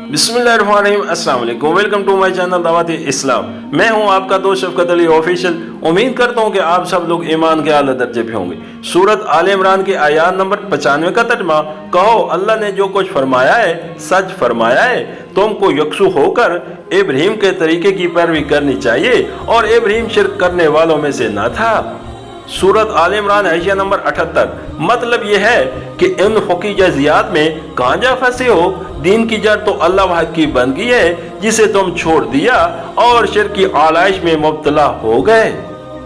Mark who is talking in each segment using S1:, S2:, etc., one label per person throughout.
S1: बिस्मिल्लाहिर्रहमानिर्रहीम, अस्सलाम वालेकुम। वेलकम टू माय चैनल दावत इस्लाम। मैं हूं आपका दोस्त शफकत अली ऑफिशियल। उम्मीद करता हूं कि आप सब लोग ईमान के आला दर्जे पे होंगे। सूरत आल इमरान की आयत नंबर 95 का तर्जुमा, कहो अल्लाह ने जो कुछ फरमाया है सच फरमाया है। तुमको यकसू होकर इब्राहीम के तरीके की पैरवी करनी चाहिए और इब्राहीम शिर्क करने वालों में से न था। सूरत आल इमरान हशिया नंबर 78। मतलब यह है कि इन फकी जजियात में कहाँ जा फंसे हो। दीन की जड़ तो अल्लाह वाहिद की बंदगी है जिसे तुम छोड़ दिया और शिर्क की आलाइश में मुब्तला हो गए।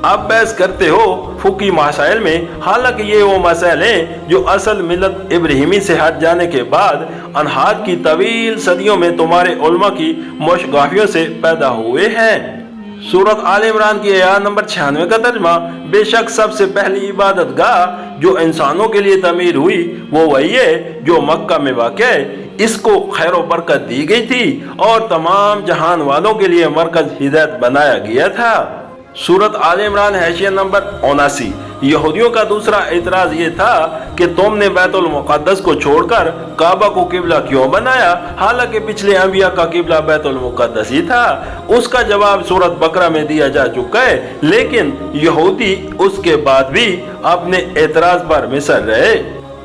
S1: अब बहस करते हो फुकी मसाइल में, हालांकि ये वो मसाइल हैं जो असल मिलत इब्राहिमी से हट जाने के बाद अनहाद की तवील सदियों में तुम्हारे उलमा की मुशगाफियों से पैदा हुए हैं। सूरत आल इमरान की आयत नंबर 96 का तर्जुमा, बेशक सबसे पहली इबादत गाह जो इंसानों के लिए तमीर हुई वो वही है जो मक्का में वाक़ है। इसको खैर व बरकत दी गई थी और तमाम जहान वालों के लिए मरकज हिदायत बनाया गया था। सूरत आल इमरान हशिया नंबर 79। यहूदियों का दूसरा एतराज ये था कि तुमने बैतुल मुक़द्दस को छोड़कर काबा को किबला क्यों बनाया, हालांकि पिछले अंबिया का किबला बैतुल मुक़द्दस ही था। उसका जवाब सूरत बकरा में दिया जा चुका है, लेकिन यहूदी उसके बाद भी अपने एतराज पर मिसर रहे,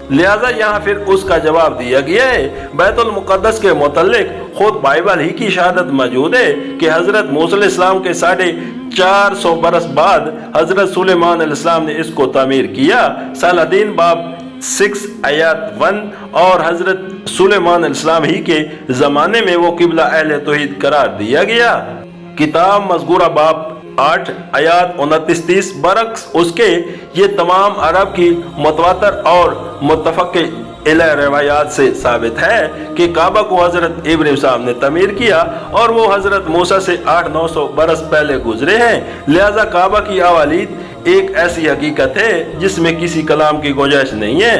S1: लिहाजा यहाँ फिर उसका जवाब दिया गया है। बैतुल मुक़द्दस के मुतल्लिक खुद बाइबल ही की शहादत मौजूद है कि हजरत मूसा अलैहिस्सलाम के 450 बरस बाद हजरत सुलेमान अलैहिस्सलाम ने इसको तामीर किया। सालादीन बाब 6 आयत 1। और हजरत सुलेमान अलैहिस्सलाम ही के जमाने में वो किबला अहले तौहीद करार दिया गया। किताब मज़कूरा बाब 8 आयत 29-30 बरक्स उसके ये तमाम अरब की मुतवातर और मुत्तफ़क़ अलैह रवायात से साबित है कि काबा को हजरत इब्राहीम साहब ने तमीर किया और वो हजरत मूसा से 800-900 बरस पहले गुजरे हैं। लिहाजा काबा की अवालीद एक ऐसी हकीकत है जिसमें किसी कलाम की गुंजाइश नहीं है।